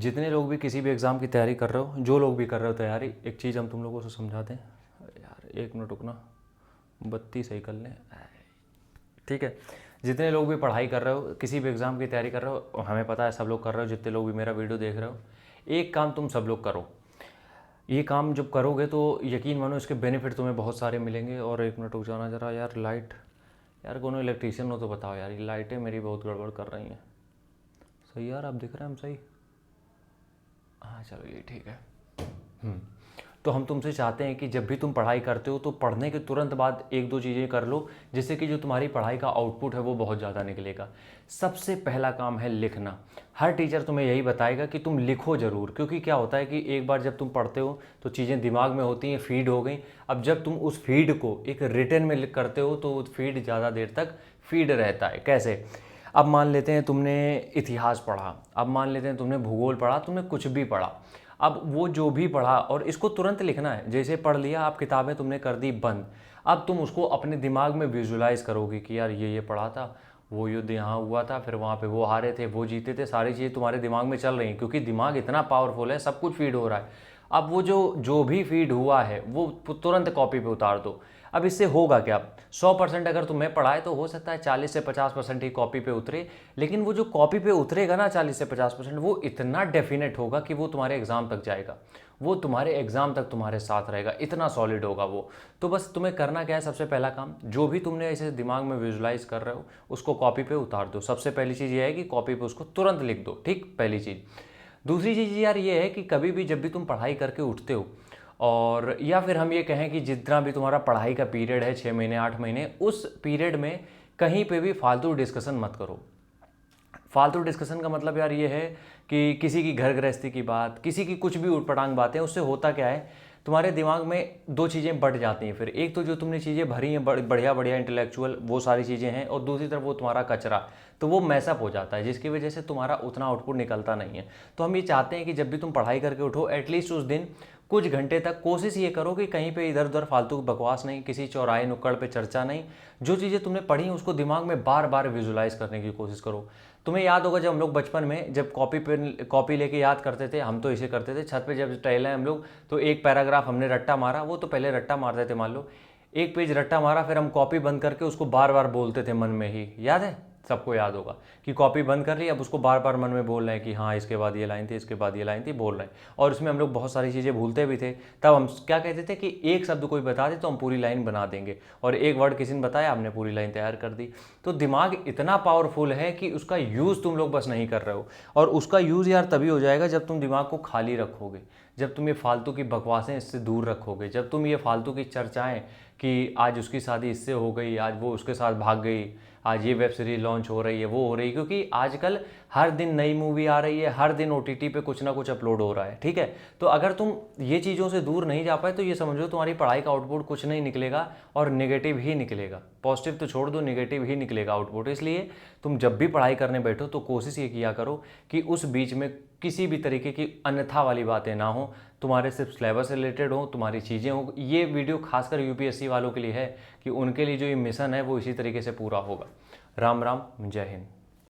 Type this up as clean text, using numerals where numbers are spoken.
जितने लोग भी किसी भी एग्ज़ाम की तैयारी कर रहे हो, जो लोग भी कर रहे हो तैयारी, एक चीज़ हम तुम लोगों को समझाते हैं। यार 1 मिनट रुकना, बत्ती सही कर लें। ठीक है, जितने लोग भी पढ़ाई कर रहे हो, किसी भी एग्ज़ाम की तैयारी कर रहे हो, हमें पता है सब लोग कर रहे हो, जितने लोग भी मेरा वीडियो देख रहे हो, एक काम तुम सब लोग करो। ये काम जब करोगे तो यकीन मानो इसके बेनिफिट तुम्हें बहुत सारे मिलेंगे। और 1 मिनट रुक जाना ज़रा यार, लाइट, यार कोनो इलेक्ट्रीशियन हो तो बताओ यार, ये लाइटें मेरी बहुत गड़बड़ कर रही हैं। सही यार, आप दिख रहे हैं हम सही? हाँ चलो ये ठीक है। तो हम तुमसे चाहते हैं कि जब भी तुम पढ़ाई करते हो तो पढ़ने के तुरंत बाद 1-2 चीज़ें कर लो, जिससे कि जो तुम्हारी पढ़ाई का आउटपुट है वो बहुत ज़्यादा निकलेगा। सबसे पहला काम है लिखना। हर टीचर तुम्हें यही बताएगा कि तुम लिखो ज़रूर, क्योंकि क्या होता है कि एक बार जब तुम पढ़ते हो तो चीज़ें दिमाग में होती हैं, फीड हो गई। अब जब तुम उस फीड को एक रिटन में लिख करते हो तो फीड ज़्यादा देर तक फीड रहता है। कैसे? अब मान लेते हैं तुमने इतिहास पढ़ा, अब मान लेते हैं तुमने भूगोल पढ़ा, तुमने कुछ भी पढ़ा। अब वो जो भी पढ़ा और इसको तुरंत लिखना है। जैसे पढ़ लिया, आप किताबें तुमने कर दी बंद, अब तुम उसको अपने दिमाग में विजुलाइज करोगे कि यार ये पढ़ा था, वो युद्ध यहाँ हुआ था, फिर वहाँ पे वो हारे थे, वो जीते थे, सारी चीज़ें तुम्हारे दिमाग में चल रही हैं, क्योंकि दिमाग इतना पावरफुल है, सब कुछ फीड हो रहा है। अब वो जो जो भी फीड हुआ है वो तुरंत कॉपी पे उतार दो। अब इससे होगा क्या? 100% अगर तुम्हें पढ़ाए तो हो सकता है 40 से 50% ही कॉपी पे उतरे, लेकिन वो जो कॉपी पे उतरेगा ना 40 से 50%, वो इतना डेफिनेट होगा कि वो तुम्हारे एग्जाम तक जाएगा, वो तुम्हारे एग्जाम तक तुम्हारे साथ रहेगा, इतना सॉलिड होगा वो। तो बस तुम्हें करना क्या है, सबसे पहला काम, जो भी तुमने ऐसे दिमाग में विजुलाइज कर रहे हो उसको कॉपी पे उतार दो। सबसे पहली चीज़ ये है कि कॉपी पे उसको तुरंत लिख दो। ठीक, पहली चीज़। दूसरी चीज़ यार ये है कि कभी भी जब भी तुम पढ़ाई करके उठते हो, और या फिर हम ये कहें कि जितना भी तुम्हारा पढ़ाई का पीरियड है, 6 महीने 8 महीने, उस पीरियड में कहीं पे भी फालतू डिस्कशन मत करो। फालतू डिस्कशन का मतलब यार ये है कि किसी की घर गृहस्थी की बात, किसी की कुछ भी उटपटांग बातें, उससे होता क्या है, तुम्हारे दिमाग में दो चीज़ें बढ़ जाती हैं। फिर एक तो जो तुमने चीज़ें भरी हैं बढ़िया बढ़िया इंटेलेक्चुअल, वो सारी चीज़ें हैं, और दूसरी तरफ वो तुम्हारा कचरा, तो वो मैसअप हो जाता है, जिसकी वजह से तुम्हारा उतना आउटपुट निकलता नहीं है। तो हम ये चाहते हैं कि जब भी तुम पढ़ाई करके उठो, एटलीस्ट उस दिन कुछ घंटे तक कोशिश ये करो कि कहीं पे इधर उधर फालतू बकवास नहीं, किसी चौराहे नुक्कड़ पे चर्चा नहीं। जो चीज़ें तुमने पढ़ी उसको दिमाग में बार बार विजुलाइज करने की कोशिश करो। तुम्हें याद होगा जब हम लोग बचपन में जब कॉपी लेके याद करते थे, हम तो इसे करते थे, छत पे जब टहले हम लोग तो एक पैराग्राफ हमने रट्टा मारा, वो तो पहले रट्टा मारते थे, मान लो एक पेज रट्टा मारा, फिर हम कॉपी बंद करके उसको बार बार बोलते थे मन में ही। याद है? सबको याद होगा कि कॉपी बंद कर ली, अब उसको बार बार मन में बोल रहे हैं कि हाँ इसके बाद ये लाइन थी, इसके बाद ये लाइन थी, बोल रहे हैं। और इसमें हम लोग बहुत सारी चीज़ें भूलते भी थे। तब हम क्या कहते थे कि एक शब्द कोई बता दे तो हम पूरी लाइन बना देंगे, और एक वर्ड किसी ने बताया, हमने पूरी लाइन तैयार कर दी। तो दिमाग इतना पावरफुल है कि उसका यूज़ तुम लोग बस नहीं कर रहे हो। और उसका यूज़ यार तभी हो जाएगा जब तुम दिमाग को खाली रखोगे, जब तुम ये फालतू की बकवासें इससे दूर रखोगे, जब तुम ये फालतू की चर्चाएं कि आज उसकी शादी इससे हो गई, आज वो उसके साथ भाग गई, आज ये वेब सीरीज लॉन्च हो रही है, वो हो रही है, क्योंकि आजकल हर दिन नई मूवी आ रही है, हर दिन ओटीटी पे कुछ ना कुछ अपलोड हो रहा है। ठीक है, तो अगर तुम ये चीज़ों से दूर नहीं जा पाए तो ये समझो तुम्हारी पढ़ाई का आउटपुट कुछ नहीं निकलेगा, और नेगेटिव ही निकलेगा। पॉजिटिव तो छोड़ दो, नेगेटिव ही निकलेगा आउटपुट। इसलिए तुम जब भी पढ़ाई करने बैठो तो कोशिश ये किया करो कि उस बीच में किसी भी तरीके की अन्यथा वाली बातें ना हो, तुम्हारे सिर्फ सिलेबस से रिलेटेड हो, तुम्हारी चीज़ें हो। ये वीडियो खासकर यूपीएससी वालों के लिए है कि उनके लिए जो ये मिशन है वो इसी तरीके से पूरा होगा। राम राम, जय हिंद।